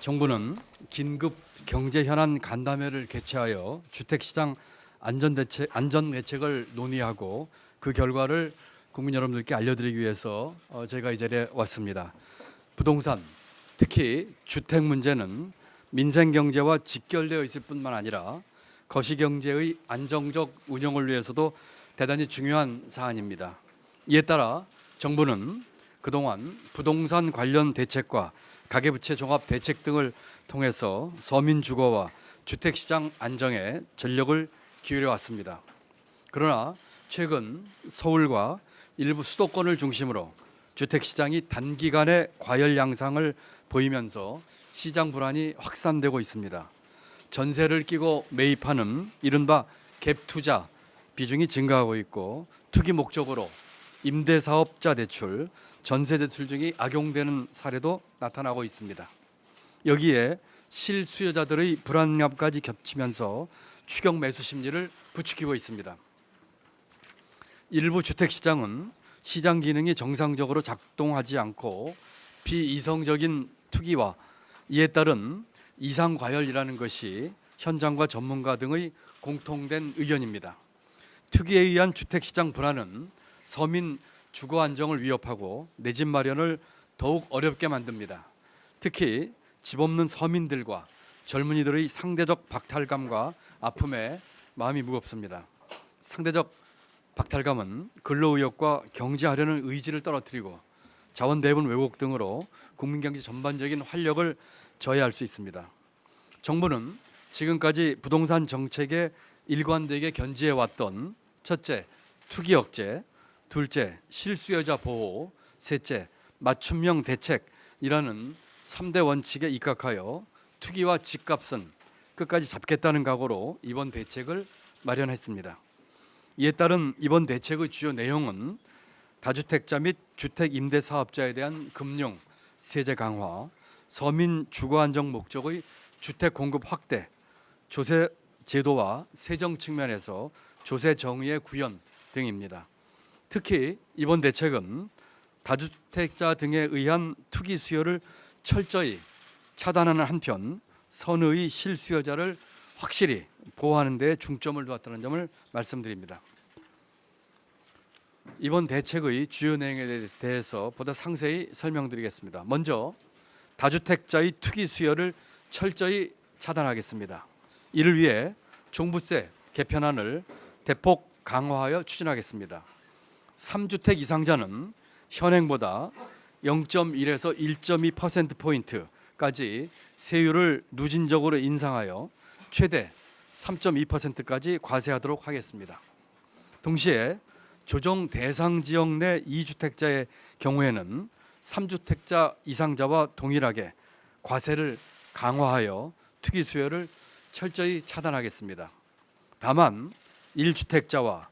정부는 긴급 경제 현안 간담회를 개최하여 주택시장 안전 대책을 논의하고 그 결과를 국민 여러분들께 알려드리기 위해서 제가 이 자리에 왔습니다. 부동산, 특히 주택 문제는 민생 경제와 직결되어 있을 뿐만 아니라 거시 경제의 안정적 운영을 위해서도 대단히 중요한 사안입니다. 이에 따라 정부는 그동안 부동산 관련 대책과 가계부채 종합 대책 등을 통해서 서민 주거와 주택시장 안정에 전력을 기울여 왔습니다. 그러나 최근 서울과 일부 수도권을 중심으로 주택시장이 단기간에 과열 양상을 보이면서 시장 불안이 확산되고 있습니다. 전세를 끼고 매입하는 이른바 갭투자 비중이 증가하고 있고 투기 목적으로 임대사업자 대출, 전세 대출 등이 악용되는 사례도 나타나고 있습니다. 여기에 실수요자들의 불안감까지 겹치면서 추격 매수 심리를 부추기고 있습니다. 일부 주택시장은 시장 기능이 정상적으로 작동하지 않고 비이성적인 투기와 이에 따른 이상 과열이라는 것이 현장과 전문가 등의 공통된 의견입니다. 투기에 의한 주택시장 불안은 서민 주거 안정을 위협하고 내 집 마련을 더욱 어렵게 만듭니다. 특히 집 없는 서민들과 젊은이들의 상대적 박탈감과 아픔에 마음이 무겁습니다. 상대적 박탈감은 근로의욕과 경제하려는 의지를 떨어뜨리고 자원 배분 왜곡 등으로 국민경제 전반적인 활력을 저해할 수 있습니다. 정부는 지금까지 부동산 정책에 일관되게 견지해왔던 첫째, 투기 억제, 둘째, 실수요자 보호, 셋째, 맞춤형 대책이라는 3대 원칙에 입각하여 투기와 집값은 끝까지 잡겠다는 각오로 이번 대책을 마련했습니다. 이에 따른 이번 대책의 주요 내용은 다주택자 및 주택 임대 사업자에 대한 금융, 세제 강화, 서민 주거 안정 목적의 주택 공급 확대, 조세 제도와 세정 측면에서 조세 정의의 구현 등입니다. 특히 이번 대책은 다주택자 등에 의한 투기 수요를 철저히 차단하는 한편 선의의 실수요자를 확실히 보호하는 데 중점을 두었다는 점을 말씀드립니다. 이번 대책의 주요 내용에 대해서 보다 상세히 설명드리겠습니다. 먼저 다주택자의 투기 수요를 철저히 차단하겠습니다. 이를 위해 종부세 개편안을 대폭 강화하여 추진하겠습니다. 3주택 이상자는 현행보다 0.1에서 1.2%포인트까지 세율을 누진적으로 인상하여 최대 3.2%까지 과세하도록 하겠습니다. 동시에 조정 대상 지역 내 2주택자의 경우에는 3주택자 이상자와 동일하게 과세를 강화하여 투기 수요를 철저히 차단하겠습니다. 다만 1주택자와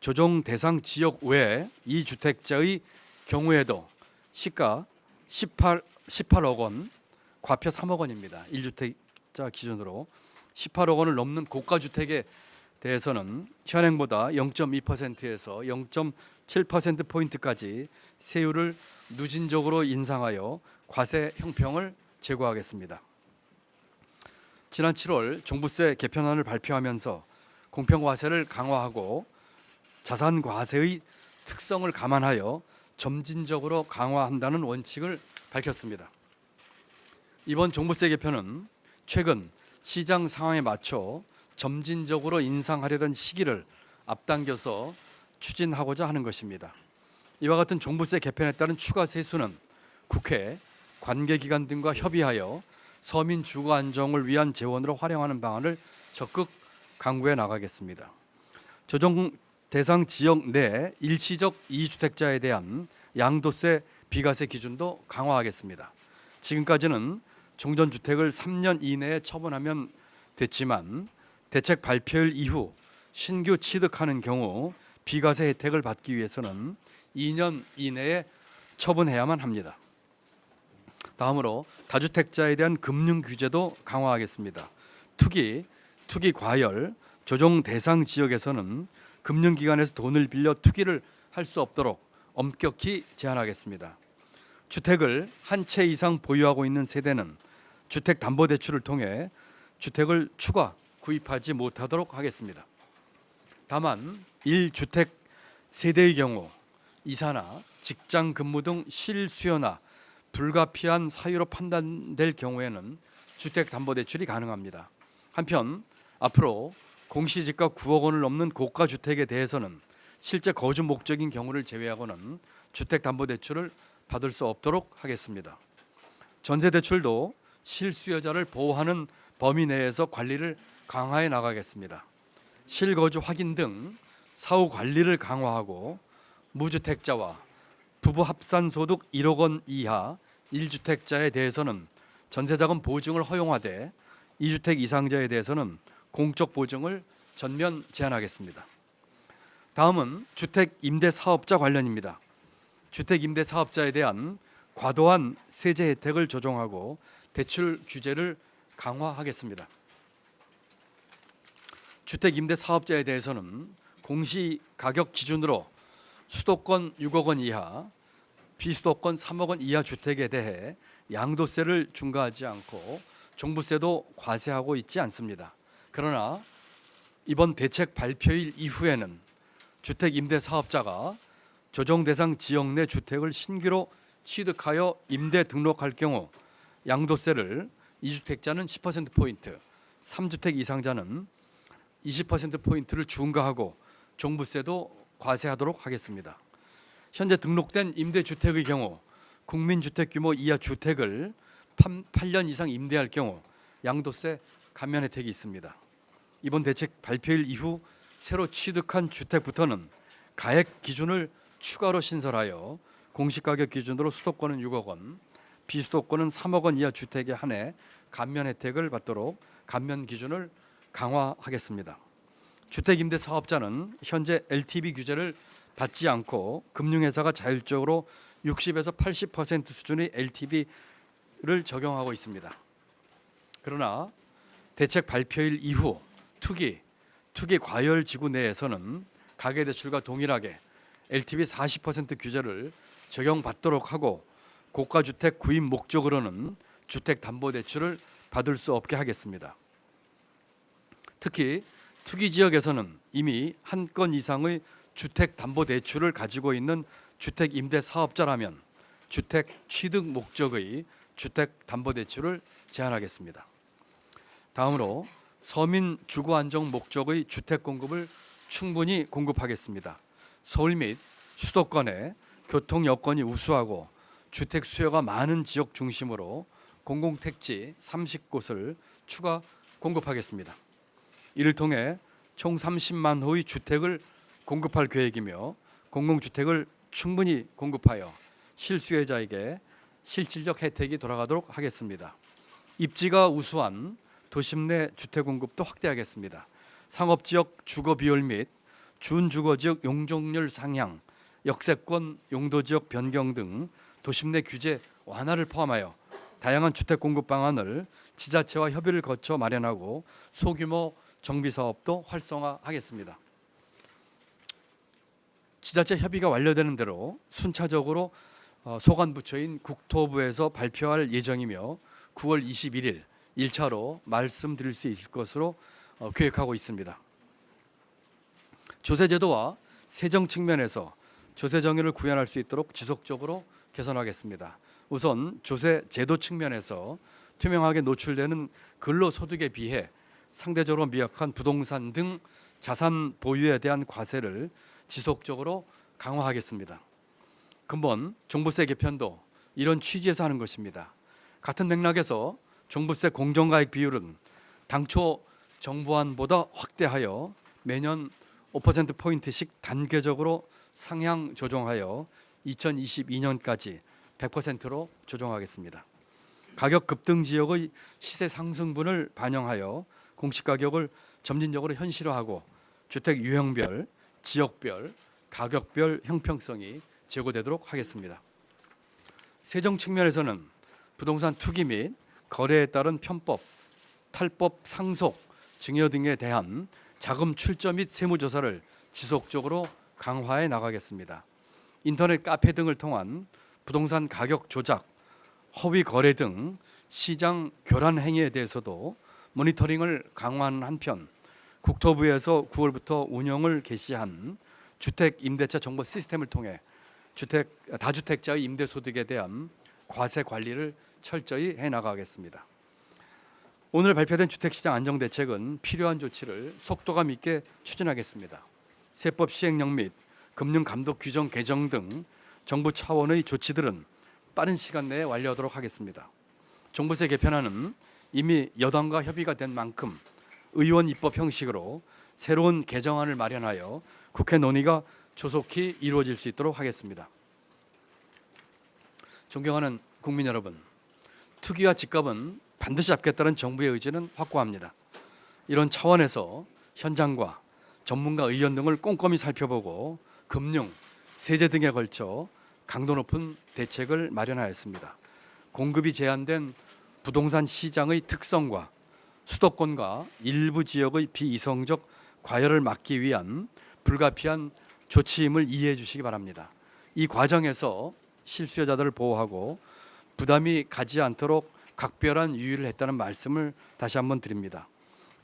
조정 대상 지역 외 2주택자의 경우에도 시가 18억 원, 과표 3억 원입니다. 1주택자 기준으로 18억 원을 넘는 고가 주택에 대해서는 현행보다 0.2%에서 0.7%포인트까지 세율을 누진적으로 인상하여 과세 형평을 제고하겠습니다. 지난 7월 종부세 개편안을 발표하면서 공평과세를 강화하고 자산과세의 특성을 감안하여 점진적으로 강화한다는 원칙을 밝혔습니다. 이번 종부세 개편은 최근 시장 상황에 맞춰 점진적으로 인상하려던 시기를 앞당겨서 추진하고자 하는 것입니다. 이와 같은 종부세 개편에 따른 추가 세수는 국회, 관계기관 등과 협의하여 서민 주거 안정을 위한 재원으로 활용하는 방안을 적극 강구해 나가겠습니다. 조정 대상 지역 내 일시적 2주택자에 대한 양도세 비과세 기준도 강화하겠습니다. 지금까지는 종전주택을 3년 이내에 처분하면 됐지만 대책 발표일 이후 신규 취득하는 경우 비과세 혜택을 받기 위해서는 2년 이내에 처분해야만 합니다. 다음으로 다주택자에 대한 금융 규제도 강화하겠습니다. 투기 과열, 조정 대상 지역에서는 금융기관에서 돈을 빌려 투기를 할 수 없도록 엄격히 제한하겠습니다. 주택을 한 채 이상 보유하고 있는 세대는 주택담보대출을 통해 주택을 추가 구입하지 못하도록 하겠습니다. 다만 1주택 세대의 경우 이사나 직장 근무 등 실수요나 불가피한 사유로 판단될 경우에는 주택담보대출이 가능합니다. 한편 앞으로 공시지가 9억 원을 넘는 고가 주택에 대해서는 실제 거주 목적인 경우를 제외하고는 주택담보대출을 받을 수 없도록 하겠습니다. 전세대출도 실수요자를 보호하는 범위 내에서 관리를 강화해 나가겠습니다. 실거주 확인 등 사후 관리를 강화하고 무주택자와 부부 합산 소득 1억 원 이하 1주택자에 대해서는 전세자금 보증을 허용하되 2주택 이상자에 대해서는 공적 보증을 전면 제한하겠습니다. 다음은 주택 임대 사업자 관련입니다. 주택 임대 사업자에 대한 과도한 세제 혜택을 조정하고 대출 규제를 강화하겠습니다. 주택 임대 사업자에 대해서는 공시 가격 기준으로 수도권 6억 원 이하, 비수도권 3억 원 이하 주택에 대해 양도세를 중과하지 않고 종부세도 과세하고 있지 않습니다. 그러나 이번 대책 발표일 이후에는 주택 임대 사업자가 조정 대상 지역 내 주택을 신규로 취득하여 임대 등록할 경우 양도세를 2주택자는 10%포인트, 3주택 이상자는 20%포인트를 중과하고 종부세도 과세하도록 하겠습니다. 현재 등록된 임대주택의 경우 국민주택 규모 이하 주택을 8년 이상 임대할 경우 양도세 감면 혜택이 있습니다. 이번 대책 발표일 이후 새로 취득한 주택부터는 가액 기준을 추가로 신설하여 공시가격 기준으로 수도권은 6억 원, 비수도권은 3억 원 이하 주택에 한해 감면 혜택을 받도록 감면 기준을 강화하겠습니다. 주택임대 사업자는 현재 LTV 규제를 받지 않고 금융회사가 자율적으로 60에서 80% 수준의 LTV를 적용하고 있습니다. 그러나 대책 발표일 이후 투기 과열 지구 내에서는 가계대출과 동일하게 LTV 40% 규제를 적용받도록 하고 고가주택 구입 목적으로는 주택담보대출을 받을 수 없게 하겠습니다. 특히 투기 지역에서는 이미 한 건 이상의 주택담보대출을 가지고 있는 주택임대사업자라면 주택 취득 목적의 주택담보대출을 제한하겠습니다. 다음으로 서민 주거안정 목적의 주택 공급을 충분히 공급하겠습니다. 서울 및 수도권에 교통 여건이 우수하고 주택 수요가 많은 지역 중심으로 공공택지 30곳을 추가 공급하겠습니다. 이를 통해 총 30만 호의 주택을 공급할 계획이며 공공주택을 충분히 공급하여 실수요자에게 실질적 혜택이 돌아가도록 하겠습니다. 입지가 우수한 도심 내 주택 공급도 확대하겠습니다. 상업지역 주거비율 및 준주거지역 용적률 상향, 역세권 용도지역 변경 등 도심 내 규제 완화를 포함하여 다양한 주택 공급 방안을 지자체와 협의를 거쳐 마련하고 소규모 정비 사업도 활성화하겠습니다. 지자체 협의가 완료되는 대로 순차적으로 소관 부처인 국토부에서 발표할 예정이며 9월 21일 1차로 말씀드릴 수 있을 것으로 계획하고 있습니다. 조세제도와 세정 측면에서 조세 정의를 구현할 수 있도록 지속적으로 개선하겠습니다. 우선 조세제도 측면에서 투명하게 노출되는 근로소득에 비해 상대적으로 미약한 부동산 등 자산 보유에 대한 과세를 지속적으로 강화하겠습니다. 근본 종부세 개편도 이런 취지에서 하는 것입니다. 같은 맥락에서 종부세 공정가액 비율은 당초 정부안보다 확대하여 매년 5%포인트씩 단계적으로 상향 조정하여 2022년까지 100%로 조정하겠습니다. 가격 급등 지역의 시세 상승분을 반영하여 공시가격을 점진적으로 현실화하고 주택 유형별, 지역별, 가격별 형평성이 제고되도록 하겠습니다. 세정 측면에서는 부동산 투기 및 거래에 따른 편법, 탈법 상속, 증여 등에 대한 자금 출처 및 세무조사를 지속적으로 강화해 나가겠습니다. 인터넷 카페 등을 통한 부동산 가격 조작, 허위 거래 등 시장 교란 행위에 대해서도 모니터링을 강화하는 한편 국토부에서 9월부터 운영을 개시한 주택 임대차 정보 시스템을 통해 다주택자의 임대소득에 대한 과세 관리를 철저히 해나가겠습니다. 오늘 발표된 주택시장 안정대책은 필요한 조치를 속도감 있게 추진하겠습니다. 세법 시행령 및 금융감독 규정 개정 등 정부 차원의 조치들은 빠른 시간 내에 완료하도록 하겠습니다. 종부세 개편안은 이미 여당과 협의가 된 만큼 의원 입법 형식으로 새로운 개정안을 마련하여 국회 논의가 조속히 이루어질 수 있도록 하겠습니다. 존경하는 국민 여러분, 투기와 집값은 반드시 잡겠다는 정부의 의지는 확고합니다. 이런 차원에서 현장과 전문가 의견 등을 꼼꼼히 살펴보고 금융, 세제 등에 걸쳐 강도 높은 대책을 마련하였습니다. 공급이 제한된 부동산 시장의 특성과 수도권과 일부 지역의 비이성적 과열을 막기 위한 불가피한 조치임을 이해해 주시기 바랍니다. 이 과정에서 실수요자들을 보호하고 부담이 가지 않도록 각별한 유의를 했다는 말씀을 다시 한번 드립니다.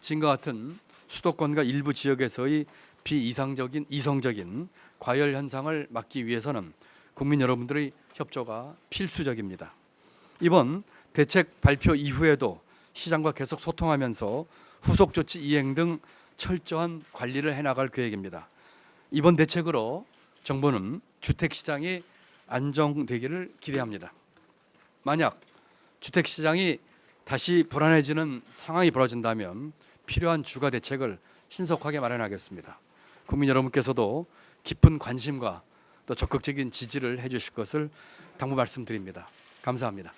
지금과 같은 수도권과 일부 지역에서의 이성적인 과열 현상을 막기 위해서는 국민 여러분들의 협조가 필수적입니다. 이번 대책 발표 이후에도 시장과 계속 소통하면서 후속 조치 이행 등 철저한 관리를 해나갈 계획입니다. 이번 대책으로 정부는 주택시장이 안정되기를 기대합니다. 만약 주택시장이 다시 불안해지는 상황이 벌어진다면 필요한 주가 대책을 신속하게 마련하겠습니다. 국민 여러분께서도 깊은 관심과 또 적극적인 지지를 해주실 것을 당부 말씀드립니다. 감사합니다.